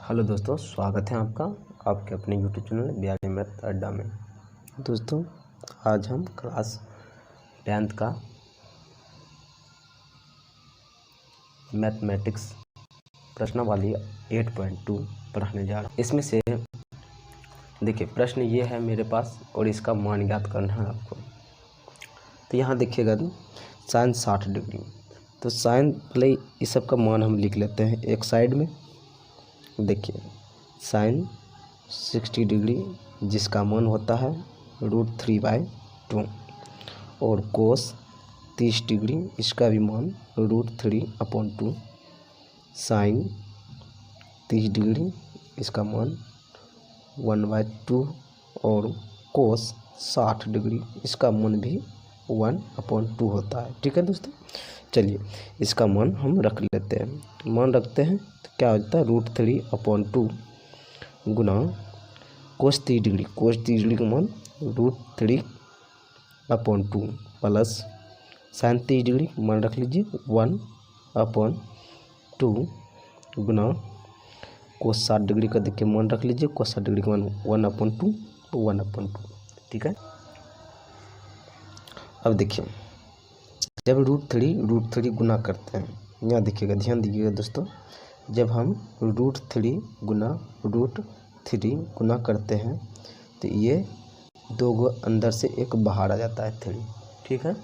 Hello दोस्तों, स्वागत है आपका आपके अपने यूट्यूब चैनल बिहारी मैथ अड्डा में। दोस्तों, आज हम क्लास 10th का मैथमेटिक्स प्रश्नावली 8.2 पढ़ाने जा रहे हैं। इसमें से देखिए, प्रश्न ये है मेरे पास और इसका मान ज्ञात करना है आपको। तो यहाँ देखिएगा, साइन 60 डिग्री, तो साइन पहले इस सब का मान हम लिख लेते हैं एक साइड में। देखिए, साइन 60 डिग्री जिसका मान होता है √3/2 और कोस 30 डिग्री इसका भी मान √3/2, साइन 30 डिग्री इसका मान 1/2 और कोस 60 डिग्री इसका मान भी 1/2 होता है। ठीक है दोस्तों, चलिए इसका मान हम रख लेते हैं। मान रखते हैं तो क्या होता है, √3/2 गुना कोस 30 डिग्री, कोस 30 डिग्री का मान √3/2 प्लस साइन 30 डिग्री मान रख लीजिए 1/2 गुना कोस 60 डिग्री का देखिए मान रख लीजिए, कोस 60 डिग्री का मान 1/2। ठीक है, अब देखिए जब √3 गुना करते हैं, यहाँ देखिएगा, ध्यान दीजिएगा दोस्तों, जब हम √3 गुना करते हैं तो ये 2 गो अंदर से एक बाहर आ जाता है 3। ठीक है,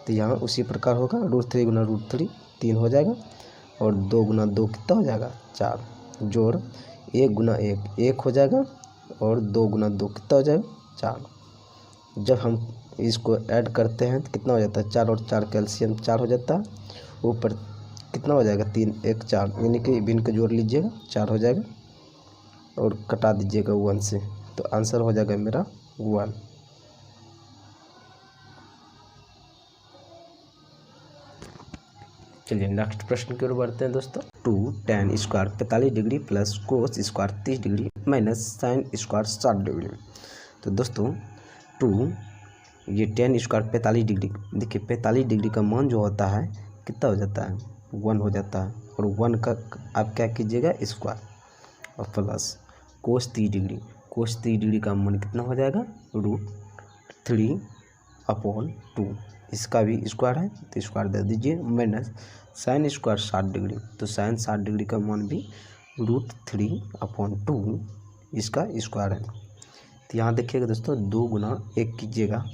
तो यहाँ उसी प्रकार होगा, √3 गुना √3 3 हो जाएगा और 2 गुना 2 कितना हो जाएगा 4, जोड़ 1 गुना 1 1 हो जाएगा और 2 गुना 2 कितना हो जाएगा 4। जब हम इसको ऐड करते हैं तो कितना हो जाता है, 4 और 4 कैल्शियम 4 हो जाता है, ऊपर कितना हो जाएगा 3 1 4, यानी कि भिन्न के जोड़ लीजिएगा 4 हो जाएगा और कटा दीजिएगा 1 से, तो आंसर हो जाएगा मेरा 1। चलिए नेक्स्ट प्रश्न की ओर बढ़ते हैं दोस्तों। 2 tan square 45 degree plus cos square 30 degree minus sine square 60 degree. तो दोस्तों 2 ये tan स्क्वायर 45 डिग्री, देखिए 45 डिग्री का मान जो होता है कितना हो जाता है 1 हो जाता है, और 1 का आप क्या कीजिएगा स्क्वायर, और प्लस कोस 30 डिग्री, कोस 30 डिग्री का मान कितना हो जाएगा √3/2, इसका भी स्क्वायर है तो स्क्वायर दे दीजिए, माइनस साइन स्क्वायर 60 डिग्री, तो साइन 60 डिग्री का मान भी √3/2 इसका स्क्वायर है। तो यहाँ देखिएगा दोस्तों, 2 गुना 1 कीजिएगा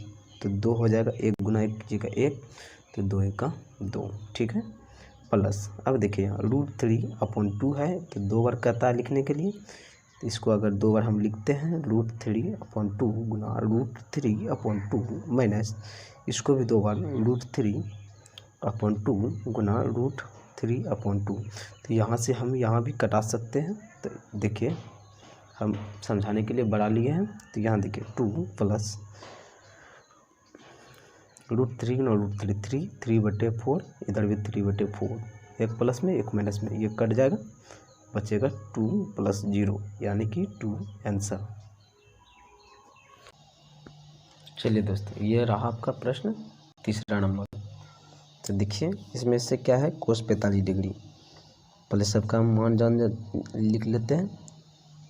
तो 2 हो जाएगा, 1 गुना 1 कीजिएगा 1, तो 2 1 का 2। ठीक है, प्लस अब देखिए यहाँ √3/2 है तो 2 बार कहता है लिखने के लिए, तो इसको अगर 2 बार हम लिखते हैं √3/2 गुना √3/2 माइनस इसको भी 2 बार √3/2 गुना √3/2, तो यहाँ से हम यहाँ भी कटा सकते हैं। तो देखिए हम समझाने के लिए बढ़ा लिए हैं, तो यहाँ देखिए 2 प्लस √3 गुना √3 3/4, इधर भी 3/4, एक प्लस में एक माइनस में, ये कट जाएगा, बचेगा 2 + 0 यानी कि 2 आंसर। चलिए दोस्तों, ये रहा आपका प्रश्न तीसरा नंबर। तो देखिए इसमें से क्या है, कोस 45 डिग्री, पहले सबका मान जान लिख लेते हैं।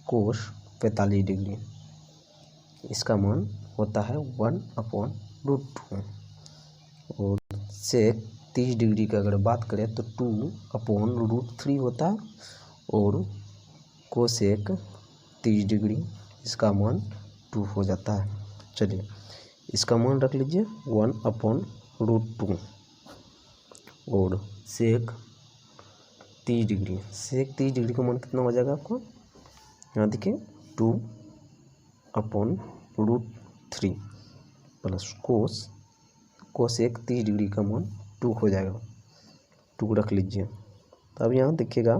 कोस 45 डिग्री इसका मान होता है 1/√2, और सेक 30 डिग्री का अगर बात करें तो 2/√3 होता है, और कोसेक 30 डिग्री इसका मान 2 हो जाता है। चलिए इसका मान रख लीजिए 1/√2, और सेक 30 डिग्री, सेक 30 डिग्री का मान कितना हो जाएगा आपको, यहाँ देखिए 2/√3 प्लस कोसेक 30 डिग्री का मान 2 हो जाएगा, 2 रख लीजिए। अब यहाँ देखिएगा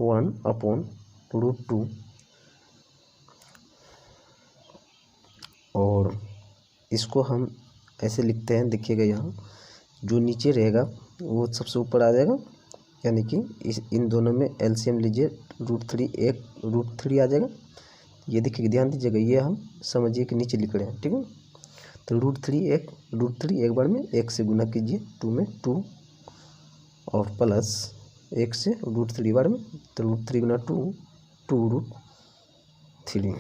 1/√2 और इसको हम ऐसे लिखते हैं, देखिएगा यहाँ जो नीचे रहेगा वो सबसे ऊपर आ जाएगा, यानी कि इन दोनों में एलसीएम लीजिए, √3 आ जाएगा। ये देखिए ध्यान दीजिएगा, ये हम समझिए कि नीचे लिख रहे हैं। ठीक है, तो √3 एक बार में 1 से गुना कीजिए, 2 में 2 और प्लस 1 से √3 बार में, तो √3 गुना 2 2√3।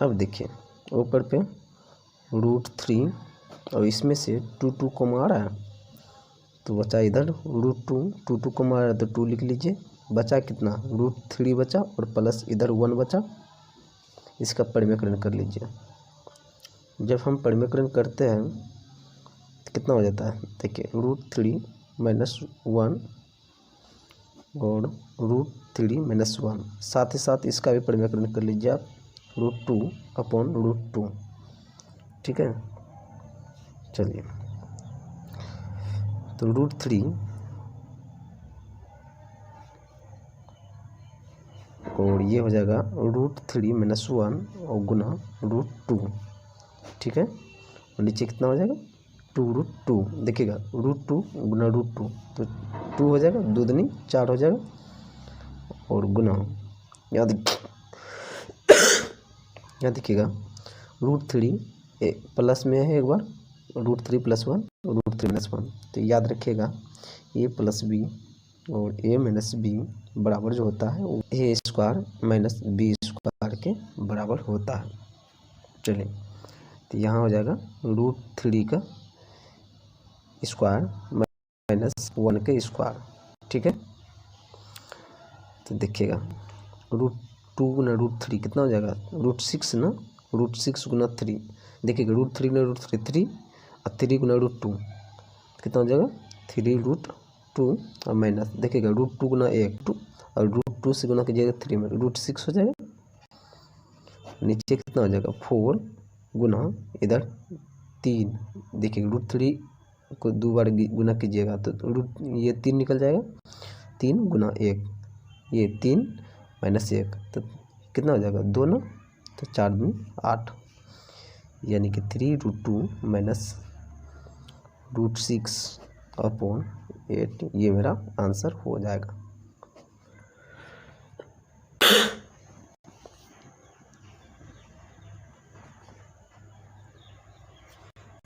अब देखिए ऊपर पे √3 और इसमें से 2 कम आ रहा है, तो बचा इधर √2 2 कम आ रहा है तो 2 लिख लीजिए। बचा कितना, √3 बचा और प्लस इधर 1 बचा। इसका परिमेयकरण कर लीजिए। जब हम परिमेयकरण करते हैं तो कितना हो जाता है, देखिए √3 - 1 और √3 - 1, साथ ही साथ इसका भी परिमेयकरण कर लीजिए आप, √2/√2। ठीक है, चलिए तो √3 और ये हो जाएगा √3 - 1 और गुना √2। ठीक है, और नीचे कितना हो जाएगा 2√2। देखिएगा √2 गुना √2 तो 2 हो जाएगा, 2 दूनी 4 हो जाएगा और गुना यहाँ देखिएगा √3 प्लस में है एक बार, √3 + 1 √3 - 1, तो याद रखिएगा a + b और a - b बराबर जो होता है वो a² - b² के बराबर होता है। चलिए तो यहाँ हो जाएगा √3 का स्क्वायर -1 के स्क्वायर। ठीक है, तो देखिएगा √2 गुना √3 कितना हो जाएगा, √6 ना, √6 गुना 3। देखिएगा √3 गुना √3 3 और 3 गुना √2 कितना हो जाएगा 3√2 और माइनस, देखिएगा √2 गुना 1 2 और √2 से गुना कीजिएगा 3 में √6 हो जाएगा। नीचे कितना हो जाएगा 4 गुना इधर 3, देखिएगा √3 को 2 बार गुना कीजिएगा तो ये 3 निकल जाएगा, 3 गुना 1, ये 3 - 1 तो कितना हो जाएगा 2 ना, तो 4 दूनी 8, यानी कि 3√2 - √6/8 ये मेरा आंसर हो जाएगा।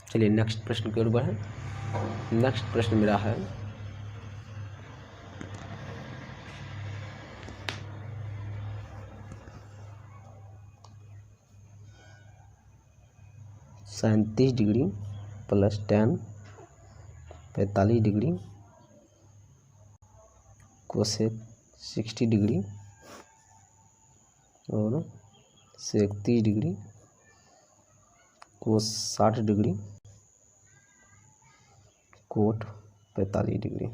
चलिए नेक्स्ट प्रश्न की ओर बढ़ें। नेक्स्ट प्रश्न मेरा है (37° + tan 45° कोसेक 60° और सेक 30° कोस 60° कोट 45°।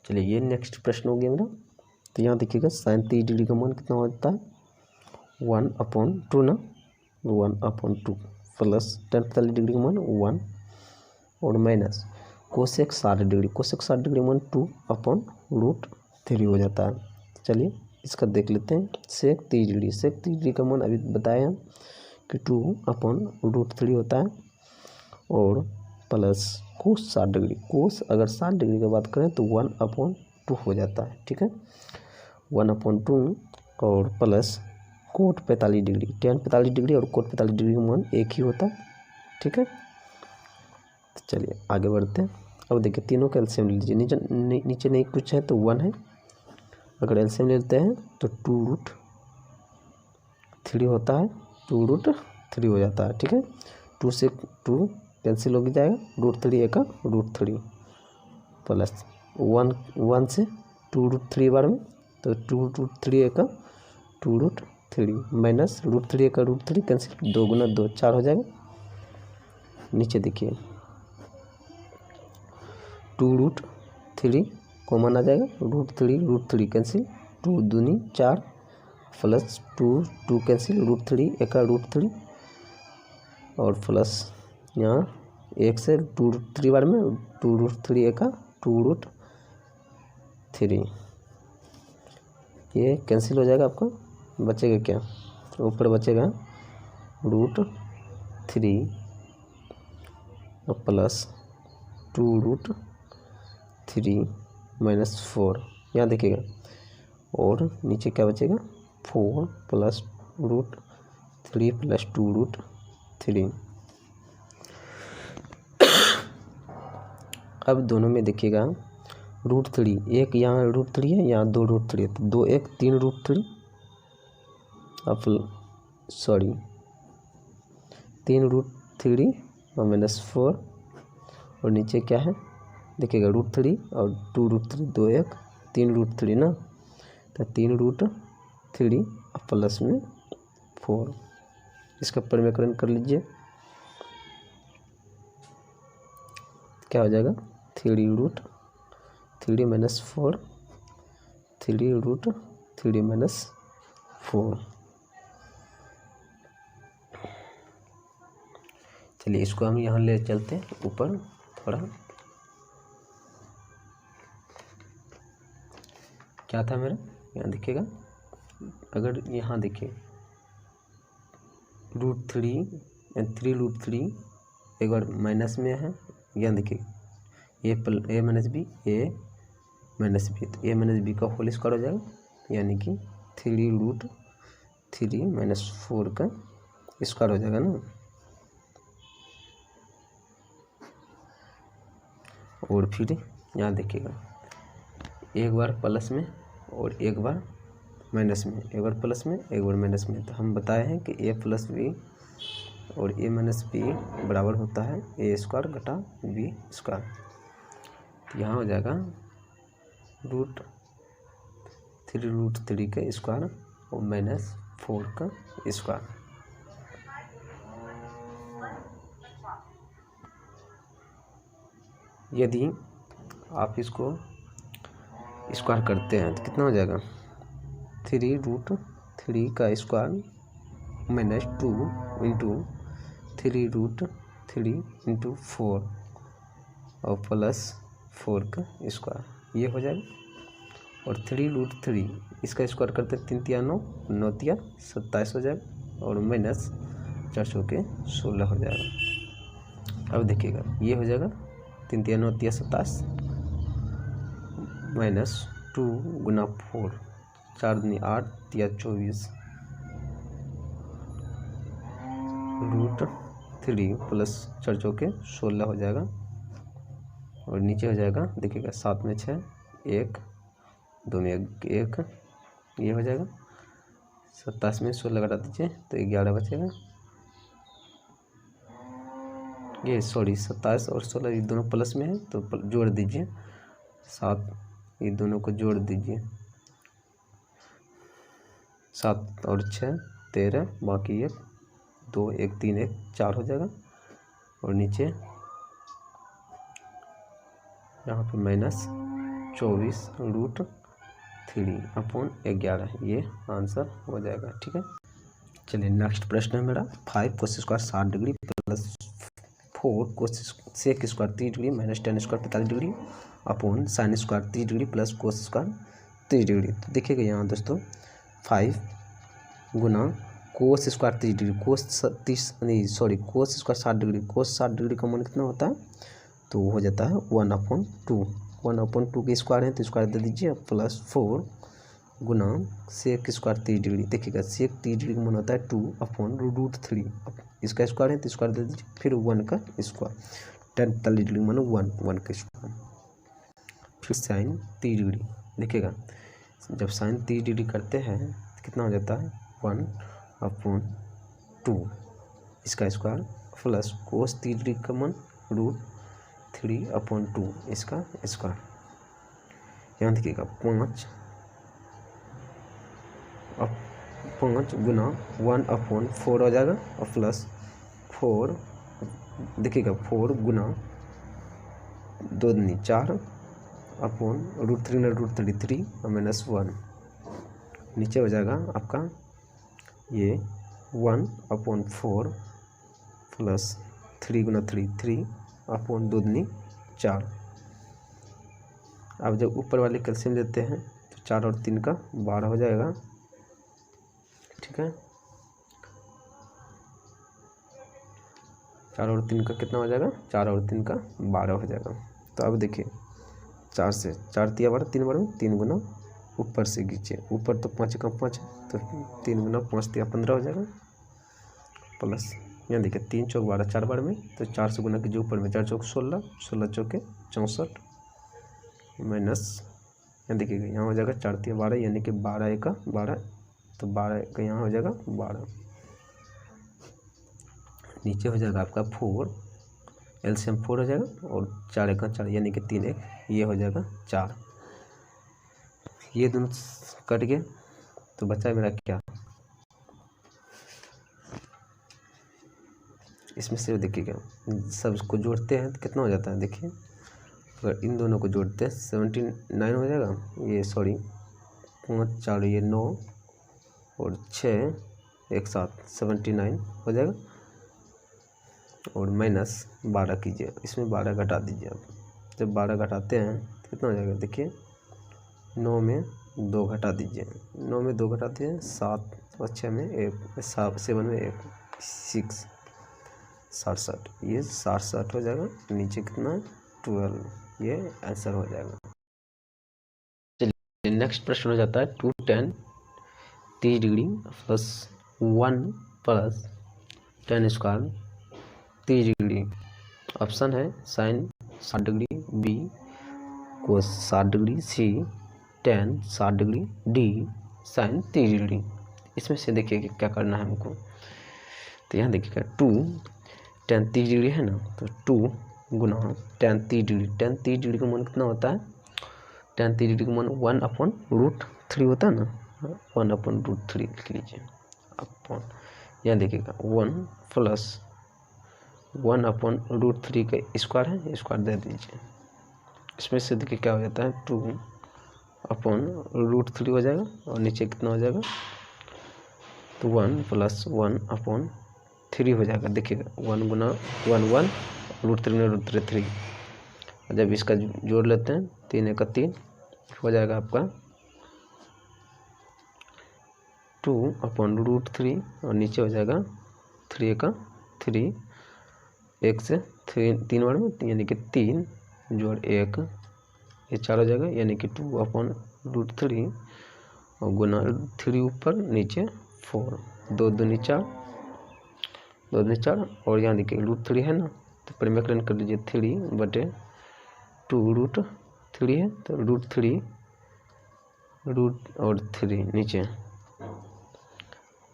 चलिए ये नेक्स्ट प्रश्न हो गया मेरा। तो यहाँ देखिएगा 37° का मान कितना होता है 1/2 ना, 1/2 प्लस tan 45° का मान 1 और माइनस कोसेक 60°, कोसेक 60° मान 2/√3 हो जाता है। चलिए इसका देख लेते हैं सेक 30°, सेक 30° का मान अभी बताए हैं कि 2/√3 होता है और प्लस कोस 60°, कोस अगर 60° की बात करें तो 1/2 हो जाता है। ठीक है, 1/2 और प्लस कोट 45°, tan 45° और कोट 45° का मान एक ही होता है। ठीक है, तो चलिए आगे बढ़ते हैं। अब देखिए तीनों का एलसीएम ले लीजिए, नीचे नहीं कुछ है तो 1 है, अगर एलसीएम लेते हैं तो 2√3 होता है, 2√3 हो जाता है। ठीक है, 2 से 2 कैंसिल हो जाएगा, √3 एक √3 प्लस 1 से 2√3 बार में तो 2√3 एक 2√3 माइनस √3 एक √3 कैंसिल, 2 गुना 2 4 हो जाएगा। नीचे देखिए 2√3 कॉमन आ जाएगा, √3 कैंसिल, 2 दूनी 4 प्लस 2 कैंसिल, √3 एक √3 और प्लस यहाँ 1 से 2√3 बार में 2√3 एक 2√3, ये कैंसिल हो जाएगा। आपका बचेगा क्या, ऊपर बचेगा √3 और प्लस 2√3 माइनस 4, यहाँ देखिएगा, और नीचे क्या बचेगा 4 प्लस 3 प्लस 2√3। अब दोनों में देखिएगा √3, एक यहाँ √3 है, यहाँ 2√3 है, तो 2 1 3√3 अब सॉरी 3√3 और -4 और नीचे क्या है देखिएगा √3 और 2√3 2 1 3√3 ना, तो 3√3 प्लस में 4, इसका परिमेयकरण कर लीजिए, क्या हो जाएगा 3√3 -4 3√3 -4। चलिए इसको हम यहाँ ले चलते हैं ऊपर थोड़ा, क्या था मेरा यहाँ देखिएगा, अगर यहाँ देखिए √3 3√3 एक बार माइनस में है, यहाँ देखिए a - b तो a - b का होल स्क्वायर हो जाएगा, यानी कि 3√3 -4 का स्क्वायर हो जाएगा ना। और फिर यहाँ देखिएगा एक बार प्लस में और एक बार माइनस में, एक बार प्लस में एक बार माइनस में, तो हम बताए हैं कि a + b और a - b बराबर होता है a² घटा b²। तो यहाँ हो जाएगा √3 का स्क्वायर और -4 का स्क्वायर। यदि आप इसको स्क्वायर करते हैं तो कितना हो जाएगा 3√3 का स्क्वायर -2 इंटू 3√3 इंटू 4 और +4 का स्क्वायर, ये हो जाएगा। और 3√3 इसका स्क्वायर करते 3 × 9 9 × 27 हो जाएगा और -4 × 16 हो जाएगा। अब देखिएगा ये हो जाएगा 3 × 9 = 27 -2 × 4 4 दूनी 8 × 24 √3 + 4 × 16 हो जाएगा। और नीचे हो जाएगा देखिएगा 7 में 6 1 2 में 1 ये हो जाएगा। 27 में 16 घटा दीजिए तो 11 बचेगा। ये सॉरी 27 और 16 ये दोनों प्लस में है तो जोड़ दीजिए, 7 ये दोनों को जोड़ दीजिए, 7 और 6 13 बाकी 1 2 1 3 1 4 हो जाएगा। और नीचे यहाँ पे -24√3/11 ये आंसर हो जाएगा। ठीक है, चलिए नेक्स्ट प्रश्न है मेरा 5 cos² 60 degree + 4 sec² 30 degree - tan² 45 degree upon sin² 30 degree + cos² 30 degree. तो देखिएगा यहाँ दोस्तों 5 गुना cos² 30 degree cos² 60 degree cos 60 degree का मान कितना होता है तो हो जाता है 1/2 1/2 के स्क्वायर है तो स्क्वायर दे दीजिए +4 गुना sec² 30 डिग्री। देखिएगा sec 30 डिग्री का मान होता है 2/√3, इसका स्क्वायर है तो स्क्वायर दे दीजिए, फिर 1 का स्क्वायर, tan 45 डिग्री मानो 1 का स्क्वायर, फिर sin 30 डिग्री। देखिएगा जब sin 30 डिग्री करते हैं तो कितना हो जाता है 1/2 इसका स्क्वायर प्लस cos 30 डिग्री का मान √3/2 इसका स्क्वायर। यहाँ देखिएगा 5 गुना 1/4 हो जाएगा और प्लस 4 देखिएगा 4 गुना 2 दूनी 4 अपॉन √3 ना √3 3 और -1 नीचे हो जाएगा आपका ये 1/4 प्लस 3 गुना 3 3 अपॉन 2 दूनी 4। अब जब ऊपर वाले कैल्शियम लेते हैं तो 4 और 3 का 12 हो जाएगा। ठीक है, 4 और 3 का कितना हो जाएगा 4 और 3 का 12 हो जाएगा। तो अब देखिए 4 से 4 × 12 3 बार 3 गुना ऊपर से खींचिए, ऊपर तो 5 का 5 तो 3 गुना 5 × 15 हो जाएगा। प्लस यहाँ देखिए 3 चौक 12, 4 बार में तो 4 से गुना कीजिए ऊपर में, 4 चौक 16, 16 चौके 64 माइनस यहाँ देखिएगा यहाँ हो जाएगा 4 3 12 यानी कि 12 एका 12, तो 12 का यहाँ हो जाएगा 12, नीचे हो जाएगा आपका 4, एलसीएम 4 हो जाएगा और 4 एका 4 यानी कि 3 1, ये हो जाएगा 4। ये दोनों कट गए तो बचा मेरा क्या, इसमें से देखिएगा सब इसको जोड़ते हैं तो कितना हो जाता है, देखिए अगर इन दोनों को जोड़ते हैं 79 हो जाएगा, ये सॉरी 5 4 ये 9 और 6 एक साथ 79 हो जाएगा, और माइनस 12 कीजिए, इसमें 12 घटा दीजिए आप, जब 12 घटाते हैं तो कितना हो जाएगा, देखिए 9 में 2 घटा दीजिए, 9 में 2 घटाते हैं 7 और 6 में 1, 7 में 1 6 67, ये 67 हो जाएगा, नीचे कितना 12, ये आंसर हो जाएगा। चलिए नेक्स्ट प्रश्न हो जाता है 2 tan 30 degree plus 1 plus tan square 30 degree, option है sine 60 degree, B cos 60 degree, C tan 60 degree, D sine 30 degree. इसमें से देखिए कि क्या करना है हमको, तो यहाँ देखिएगा 2 tan 30 डिग्री है ना, तो 2 गुना tan 30 डिग्री, tan 30 डिग्री का मान कितना होता है, tan 30 डिग्री का मान 1/√3 होता है ना, 1/√3 लिख लीजिए अपॉन, यहाँ देखिएगा 1 प्लस 1/√3 का स्क्वायर है, स्क्वायर दे दीजिए, इसमें से देखिए क्या हो जाता है 2/√3 हो जाएगा और नीचे कितना हो जाएगा, तो 1 प्लस 1/3 हो जाएगा, देखिएगा 1 गुना 1 1 √3 गुना √3 3, जब इसका जोड़ लेते हैं 3 1 3 हो जाएगा आपका 2/√3 और नीचे हो जाएगा 3 1 3, 1 से 3 बार में यानी कि 3 जोड़ 1 ये 4 हो जाएगा, यानी कि 2/√3 और गुना 3 ऊपर नीचे 4, 2 दूनी 4, 2 दूनी 4 और यहाँ देखिए √3 है ना, तो परिमेकरण कर लीजिए 3/2 है, तो √3 और 3 नीचे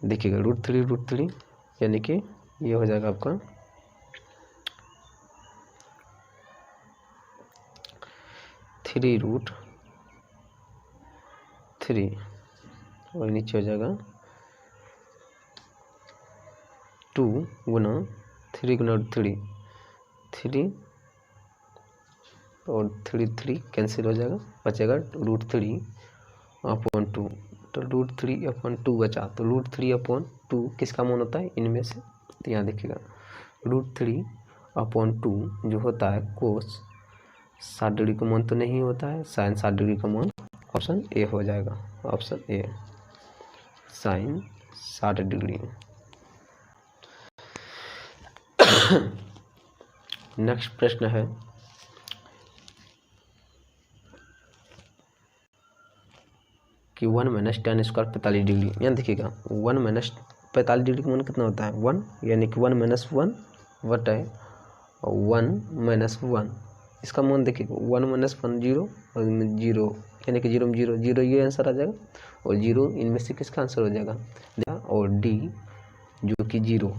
देखिएगा √3 यानी कि ये हो जाएगा आपका 3√3 और नीचे हो जाएगा 2 गुना 3 गुना 3 और 3 कैंसिल हो जाएगा, बचेगा √3/2, तो √3/2 बचा, तो √3/2 किसका मान होता है इनमें से, तो यहाँ देखिएगा √3/2 जो होता है कोस 60 डिग्री का मान तो नहीं होता है, साइन 60 डिग्री का मान ऑप्शन ए हो जाएगा, option A sine 60 degree. Next प्रश्न है कि 1 माइनस tan स्क्वायर 45 डिग्री, यहाँ देखिएगा 1 माइनस 45 डिग्री का मान कितना होता है 1, यानी कि 1 माइनस 1 बटा 1 माइनस 1, इसका मान देखिए 1 माइनस 1 0 और 0 यानी कि 0 में 0 0 ये आंसर आ जाएगा, और 0 इनमें से किसका आंसर हो जाएगा, और डी जो कि 0